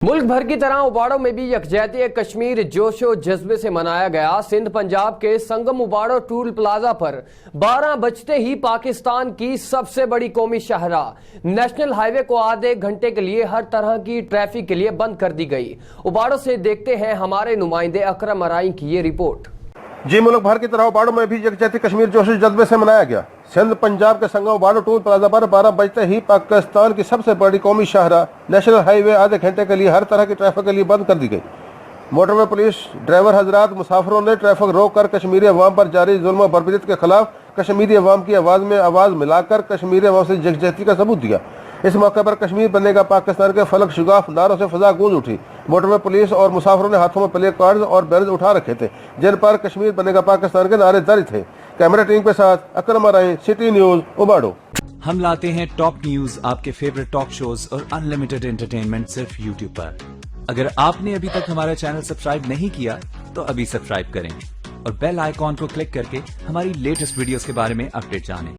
मुल्क भर की तरह उबाड़ो में भी यकजहती कश्मीर जोशो जज्बे से मनाया गया। सिंध पंजाब के संगम उबाड़ो टूल प्लाजा पर 12 बजते ही पाकिस्तान की सबसे बड़ी कौमी शाहराह नेशनल हाईवे को आधे घंटे के लिए हर तरह की ट्रैफिक के लिए बंद कर दी गई। उबाड़ो से देखते हैं हमारे नुमाइंदे अकरम अराई की ये रिपोर्ट। जी, मुल्क भर की तरह उबाड़ो में भी यकजहती कश्मीर जोशो जज्बे से मनाया गया। सिंध पंजाब के संगम उबाड़ो टूल प्लाजा पर 12 बजते ही पाकिस्तान की सबसे बड़ी कौमी शाहराह नेशनल हाईवे आधे घंटे के लिए हर तरह की ट्रैफिक के लिए बंद कर दी गई। मोटरवे पुलिस ड्राइवर हजरात मुसाफिरों ने ट्रैफिक रोक कर कश्मीरी अवाम पर जारी जुल्म और बर्बरीत के खिलाफ कश्मीरी अवाम की आवाज़ में आवाज़ मिलाकर कश्मीरी अवाम से यकजहती का सबूत दिया। इस मौके पर कश्मीर बनेगा पाकिस्तान के फलक शुगाफ नारों से फजा गूंज उठी। मोटरवे पुलिस और मुसाफिरों ने हाथों में प्ले कार्ड और बैनर्स उठा रखे थे जिन पर कश्मीर बनेगा पाकिस्तान के नारे जारी थे। कैमरा टीम के साथ अकरम अराई, सिटी न्यूज, उबाड़ो। हम लाते हैं टॉप न्यूज, आपके फेवरेट टॉक शोज और अनलिमिटेड एंटरटेनमेंट सिर्फ यूट्यूब पर। अगर आपने अभी तक हमारा चैनल सब्सक्राइब नहीं किया तो अभी सब्सक्राइब करें और बेल आइकॉन को क्लिक करके हमारी लेटेस्ट वीडियोस के बारे में अपडेट जानें।